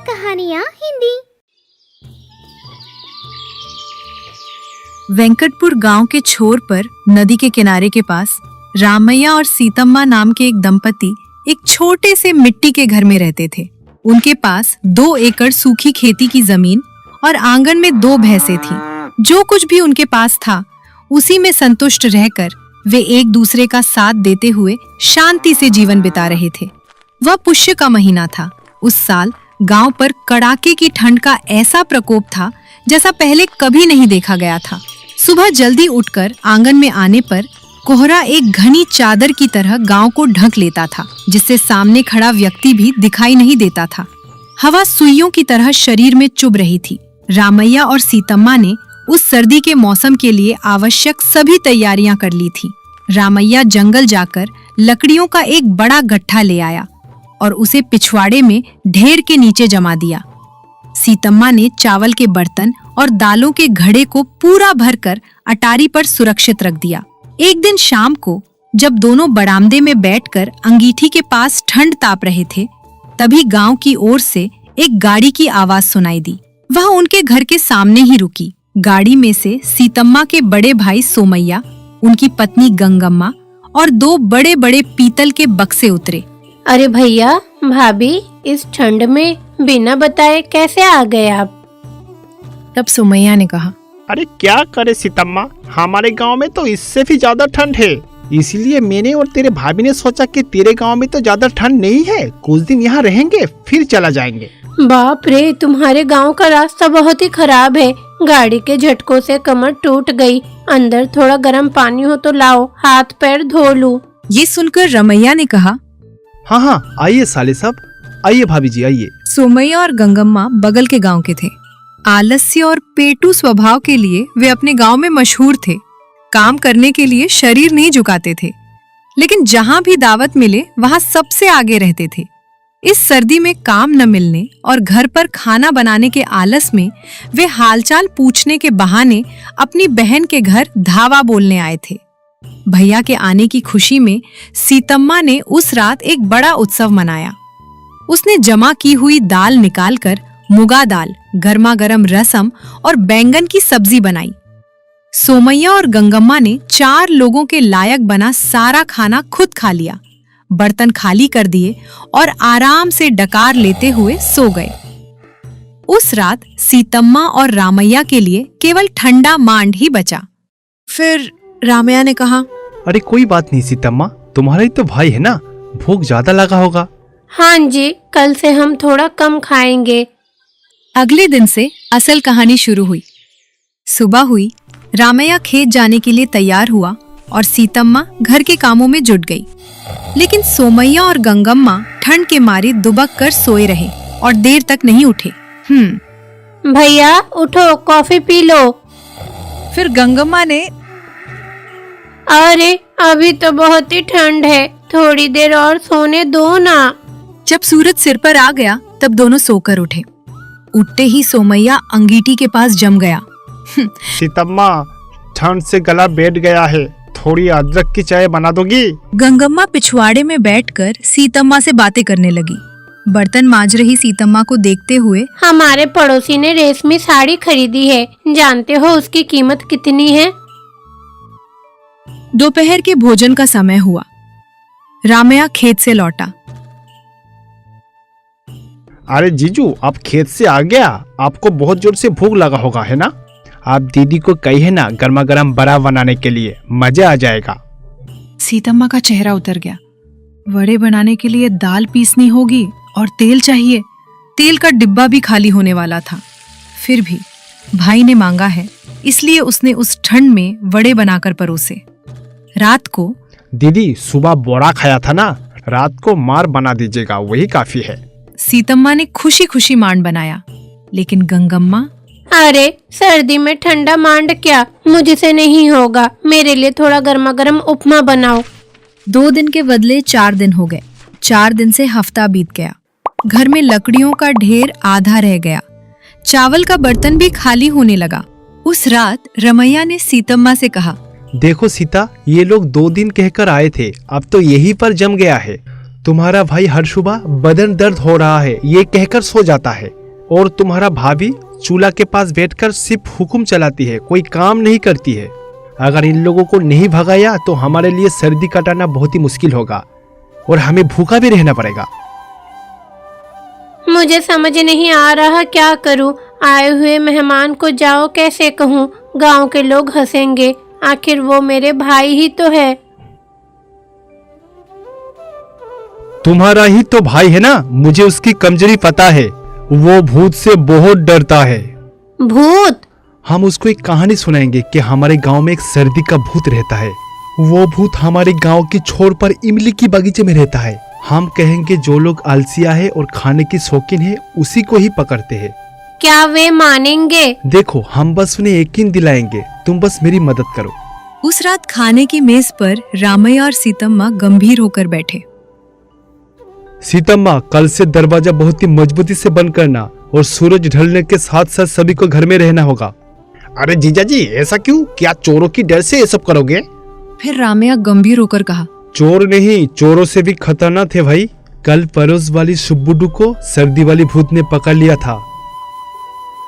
कहानियाँ हिंदी। वेंकटपुर गांव के छोर पर नदी के किनारे के पास रामैया और सीतम्मा नाम के एक दंपति एक छोटे से मिट्टी के घर में रहते थे। उनके पास 2 एकड़ सूखी खेती की जमीन और आंगन में 2 भैंसें थीं। जो कुछ भी उनके पास था उसी में संतुष्ट रहकर वे एक दूसरे का साथ देते हुए शांति से जीवन बिता रहे थे। वह पुष्य का महीना था। उस साल गांव पर कड़ाके की ठंड का ऐसा प्रकोप था जैसा पहले कभी नहीं देखा गया था। सुबह जल्दी उठकर आंगन में आने पर कोहरा एक घनी चादर की तरह गांव को ढक लेता था, जिससे सामने खड़ा व्यक्ति भी दिखाई नहीं देता था। हवा सुइयों की तरह शरीर में चुभ रही थी। रामैया और सीतम्मा ने उस सर्दी के मौसम के लिए आवश्यक सभी तैयारियां कर ली थी। रामैया जंगल जाकर लकड़ियों का एक बड़ा गट्ठा ले आया और उसे पिछवाड़े में ढेर के नीचे जमा दिया। सीतम्मा ने चावल के बर्तन और दालों के घड़े को पूरा भरकर अटारी पर सुरक्षित रख दिया। एक दिन शाम को जब दोनों बरामदे में बैठकर अंगीठी के पास ठंड ताप रहे थे, तभी गांव की ओर से एक गाड़ी की आवाज सुनाई दी। वह उनके घर के सामने ही रुकी। गाड़ी में से सीतम्मा के बड़े भाई सोमैया, उनकी पत्नी गंगम्मा और 2 बड़े-बड़े पीतल के बक्से उतरे। अरे भैया, भाभी, इस ठंड में बिना बताए कैसे आ गए आप? तब सोमैया ने कहा, अरे क्या करे सीतम्मा, हमारे गांव में तो इससे भी ज्यादा ठंड है। इसलिए मैंने और तेरे भाभी ने सोचा कि तेरे गांव में तो ज्यादा ठंड नहीं है, कुछ दिन यहाँ रहेंगे फिर चला जाएंगे। बाप रे, तुम्हारे गांव का रास्ता बहुत ही खराब है। गाड़ी के झटकों से कमर टूट गई। अंदर थोड़ा गर्म पानी हो तो लाओ, हाथ पैर धो लूं। ये सुनकर रमैया ने कहा, हाँ, आइए साले साहब, आइए भाभी जी आइए। सोमैया और गंगम्मा बगल के गांव के थे। आलस्य और पेटू स्वभाव के लिए वे अपने गांव में मशहूर थे। काम करने के लिए शरीर नहीं झुकाते थे, लेकिन जहां भी दावत मिले वहां सबसे आगे रहते थे। इस सर्दी में काम न मिलने और घर पर खाना बनाने के आलस में वे हालचाल पूछने के बहाने अपनी बहन के घर धावा बोलने आए थे। भैया के आने की खुशी में सीतम्मा ने उस रात एक बड़ा उत्सव मनाया। उसने जमा की हुई दाल निकालकर मुगा दाल, गर्मा गर्म रसम और बैंगन की सब्जी बनाई। सोमैया और गंगम्मा ने 4 लोगों के लायक बना सारा खाना खुद खा लिया, बर्तन खाली कर दिए और आराम से डकार लेते हुए सो गए। उस रात सीतम्मा और रामैया के लिए केवल ठंडा मांड ही बचा। फिर रामैया ने कहा, अरे कोई बात नहीं सीतम्मा, तुम्हारा ही तो भाई है ना, भूख ज्यादा लगा होगा। हाँ जी, कल से हम थोड़ा कम खाएंगे। अगले दिन से असल कहानी शुरू हुई। सुबह हुई, रामैया खेत जाने के लिए तैयार हुआ और सीतम्मा घर के कामों में जुट गई। लेकिन सोमैया और गंगम्मा ठंड के मारे दुबक कर सोए रहे और देर तक नहीं उठे। भैया उठो, कॉफी पी लो। फिर गंगम्मा ने, अरे अभी तो बहुत ही ठंड है, थोड़ी देर और सोने दो ना। जब सूरज सिर पर आ गया तब दोनों सोकर उठे। उठते ही सोमैया अंगीठी के पास जम गया। सीतम्मा, ठंड से गला बैठ गया है, थोड़ी अदरक की चाय बना दोगी? गंगम्मा पिछवाड़े में बैठकर सीतम्मा से बातें करने लगी। बर्तन मांज रही सीतम्मा को देखते हुए, हमारे पड़ोसी ने रेशमी साड़ी खरीदी है, जानते हो उसकी कीमत कितनी है? दोपहर के भोजन का समय हुआ। रामैया खेत से लौटा। अरे जीजू, आप खेत से आ गया, आपको बहुत जोर से भूख लगा होगा है ना? आप दीदी को कहिए ना गर्मा गर्म बड़ा बनाने के लिए, मजा आ जाएगा। सीतम्मा का चेहरा उतर गया। वड़े बनाने के लिए दाल पीसनी होगी और तेल चाहिए। तेल का डिब्बा भी खाली होने वाला था। फिर भी भाई ने मांगा है, इसलिए उसने उस ठंड में वड़े बनाकर परोसे। रात को, दीदी सुबह बोरा खाया था ना, रात को मार बना दीजिएगा, वही काफी है। सीतम्मा ने खुशी खुशी मांड बनाया, लेकिन गंगम्मा, अरे सर्दी में ठंडा मांड क्या, मुझसे नहीं होगा, मेरे लिए थोड़ा गर्मा गर्म उपमा बनाओ। 2 दिन के बदले 4 दिन हो गए। 4 दिन से हफ्ता बीत गया। घर में लकड़ियों का ढेर आधा रह गया। चावल का बर्तन भी खाली होने लगा। उस रात रमैया ने सीतम्मा से कहा, देखो सीता, ये लोग 2 दिन कहकर आए थे, अब तो यहीं पर जम गया है। तुम्हारा भाई हर सुबह बदन दर्द हो रहा है ये कहकर सो जाता है। और तुम्हारा भाभी चूल्हा के पास बैठकर सिर्फ हुक्म चलाती है, कोई काम नहीं करती है। अगर इन लोगों को नहीं भगाया तो हमारे लिए सर्दी कटाना बहुत ही मुश्किल होगा और हमें भूखा भी रहना पड़ेगा। मुझे समझ नहीं आ रहा क्या करूं। आए हुए मेहमान को जाओ कैसे कहूं? गांव के लोग हंसेंगे, आखिर वो मेरे भाई ही तो है। तुम्हारा ही तो भाई है ना, मुझे उसकी कमजोरी पता है। वो भूत से बहुत डरता है। भूत? हम उसको एक कहानी सुनाएंगे कि हमारे गांव में एक सर्दी का भूत रहता है। वो भूत हमारे गांव की छोर पर इमली की बगीचे में रहता है। हम कहेंगे जो लोग आलसिया है और खाने की शौकीन है उसी को ही पकड़ते हैं। क्या वे मानेंगे? देखो, हम बस उन्हें यकीन दिलाएंगे, तुम बस मेरी मदद करो। उस रात खाने की मेज पर रामैया और सीतम्मा गंभीर होकर बैठे। सीतम्मा, कल से दरवाजा बहुत ही मजबूती से बंद करना और सूरज ढलने के साथ साथ सभी को घर में रहना होगा। अरे जीजा जी, ऐसा क्यों? क्या चोरों की डर से ये सब करोगे? फिर रामैया गंभीर होकर कहा, चोर नहीं, चोरों से भी खतरनाक थे भाई। कल पड़ोस वाली सुब्बुडू को सर्दी वाली भूत ने पकड़ लिया था।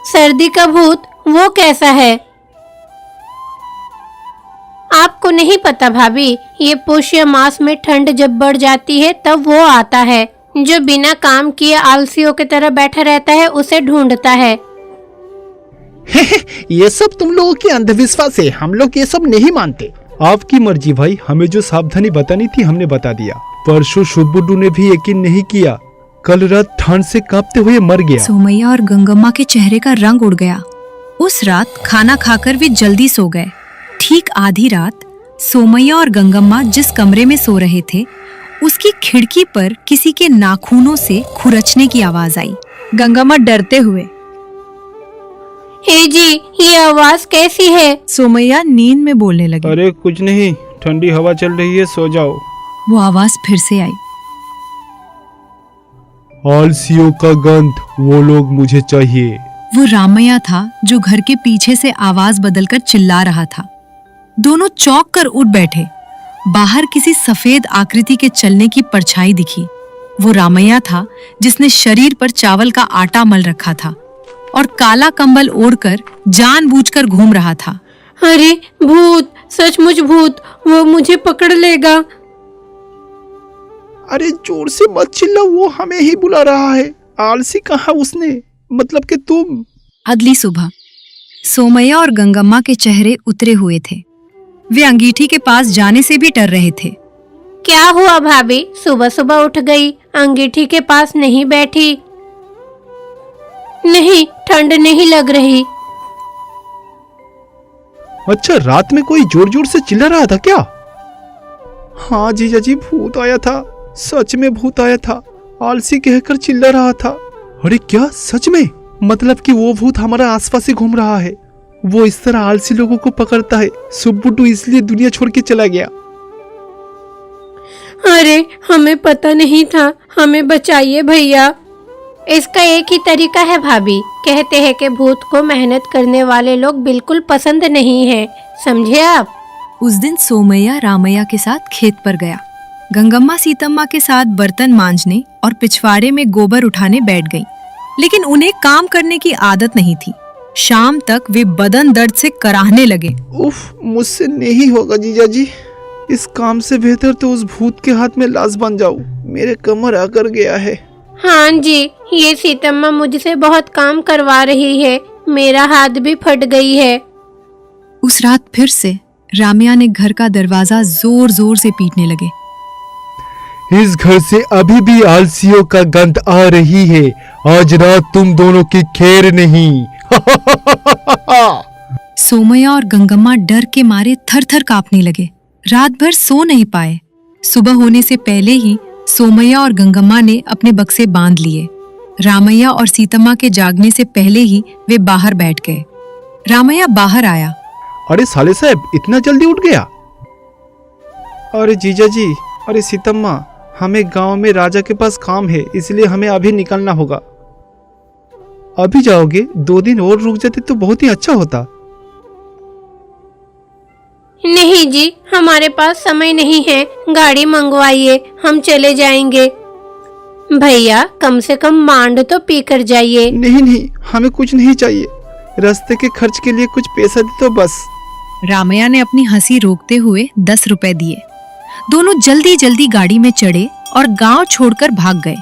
सर्दी का भूत? वो कैसा है? आपको नहीं पता भाभी, ये पुष्य मास में ठंड जब बढ़ जाती है तब वो आता है। जो बिना काम किए आलसियों की तरह बैठा रहता है उसे ढूंढता है। ये सब तुम लोगों की अंधविश्वास है, हम लोग ये सब नहीं मानते। आपकी मर्जी भाई, हमें जो सावधानी बतानी थी हमने बता दिया। परसों सुब्बुडू ने भी यकीन नहीं किया, कल रात ठंड से कांपते हुए मर गया। सोमैया और गंगम्मा के चेहरे का रंग उड़ गया। उस रात खाना खाकर वे जल्दी सो गए। ठीक आधी रात सोमैया और गंगम्मा जिस कमरे में सो रहे थे उसकी खिड़की पर किसी के नाखूनों से खुरचने की आवाज आई। गंगम्मा डरते हुए, हे जी, ये आवाज कैसी है? सोमैया नींद में बोलने लगी। अरे कुछ नहीं, ठंडी हवा चल रही है, सो जाओ। वो आवाज फिर से आई, आलसियों का गंध, वो लोग मुझे चाहिए। वो रामैया था जो घर के पीछे से आवाज बदलकर चिल्ला रहा था। दोनों चौंक कर उठ बैठे। बाहर किसी सफेद आकृति के चलने की परछाई दिखी। वो रामैया था जिसने शरीर पर चावल का आटा मल रखा था और काला कंबल ओढ़कर जानबूझकर घूम रहा था। अरे भूत, सचमुच भूत, वो मुझे पकड़ लेगा। अरे जोर से मत चिल्ला, वो हमें ही बुला रहा है। आलसी कहा उसने, मतलब कि तुम। अगली सुबह सोमैया और गंगम्मा के चेहरे उतरे हुए थे। वे अंगीठी के पास जाने से भी डर रहे थे। क्या हुआ भाभी? सुबह सुबह उठ गई, अंगीठी के पास नहीं बैठी? नहीं, ठंड नहीं लग रही। अच्छा, रात में कोई जोर जोर से चिल्ला रहा था क्या? हाँ जीजा जी, भूत आया था, सच में भूत आया था। आलसी कहकर चिल्ला रहा था। अरे क्या, सच में? मतलब कि वो भूत हमारा आसपास ही घूम रहा है। वो इस तरह आलसी लोगों को पकड़ता है। सुब्बुडू इसलिए दुनिया छोड़ के चला गया। अरे हमें पता नहीं था, हमें बचाइए भैया। इसका एक ही तरीका है भाभी, कहते हैं कि भूत को मेहनत करने वाले लोग बिल्कुल पसंद नहीं है, समझे आप? उस दिन सोमैया रामैया के साथ खेत पर गया। गंगम्मा सीतम्मा के साथ बर्तन मांजने और पिछवाड़े में गोबर उठाने बैठ गईं। लेकिन उन्हें काम करने की आदत नहीं थी। शाम तक वे बदन दर्द से कराहने लगे। उफ, मुझसे नहीं होगा जीजा जी। इस काम से बेहतर तो उस भूत के हाथ में लाश बन जाऊं। मेरे कमर आकर गया है। हाँ जी, ये सीतम्मा मुझसे बहुत काम करवा रही है, मेरा हाथ भी फट गई है। उस रात फिर से रामैया ने घर का दरवाजा जोर जोर से पीटने लगे। इस घर से अभी भी आलसियों का गंध आ रही है। आज रात तुम दोनों की खैर नहीं। सोमैया और गंगम्मा डर के मारे थर थर कांपने लगे। रात भर सो नहीं पाए। सुबह होने से पहले ही सोमैया और गंगम्मा ने अपने बक्से बांध लिए। रामैया और सीतम्मा के जागने से पहले ही वे बाहर बैठ गए। रामैया बाहर आया। अरे साले साहब, इतना जल्दी उठ गया? अरे जीजा जी, अरे सीतम्मा, हमें गांव में राजा के पास काम है, इसलिए हमें अभी निकलना होगा। अभी जाओगे? 2 दिन और रुक जाते तो बहुत ही अच्छा होता। नहीं जी, हमारे पास समय नहीं है, गाड़ी मंगवाइए, हम चले जाएंगे। भैया कम से कम मांड तो पी कर जाइए। नहीं नहीं, हमें कुछ नहीं चाहिए, रास्ते के खर्च के लिए कुछ पैसा दे तो बस। रामैया ने अपनी हंसी रोकते हुए 10 रुपए दिए। दोनों जल्दी जल्दी गाड़ी में चढ़े और गांव छोड़कर भाग गए।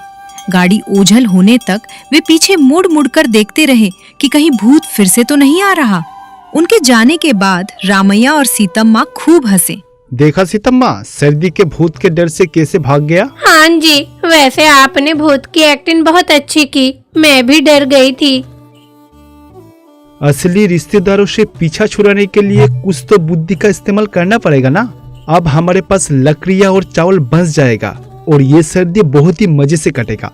गाड़ी ओझल होने तक वे पीछे मुड़ मुड़ कर देखते रहे कि कहीं भूत फिर से तो नहीं आ रहा। उनके जाने के बाद रामैया और सीतम्मा खूब हंसे। देखा सीतम्मा, सर्दी के भूत के डर से कैसे भाग गया। हाँ जी, वैसे आपने भूत की एक्टिंग बहुत अच्छी की, मैं भी डर गई थी। असली रिश्तेदारों से पीछा छुड़ाने के लिए कुछ तो बुद्धि का इस्तेमाल करना पड़ेगा ना। अब हमारे पास लकड़ियाँ और चावल बच जाएगा और ये सर्दी बहुत ही मजे से कटेगा।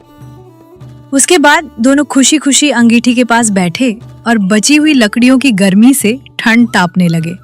उसके बाद दोनों खुशी खुशी अंगीठी के पास बैठे और बची हुई लकड़ियों की गर्मी से ठंड तापने लगे।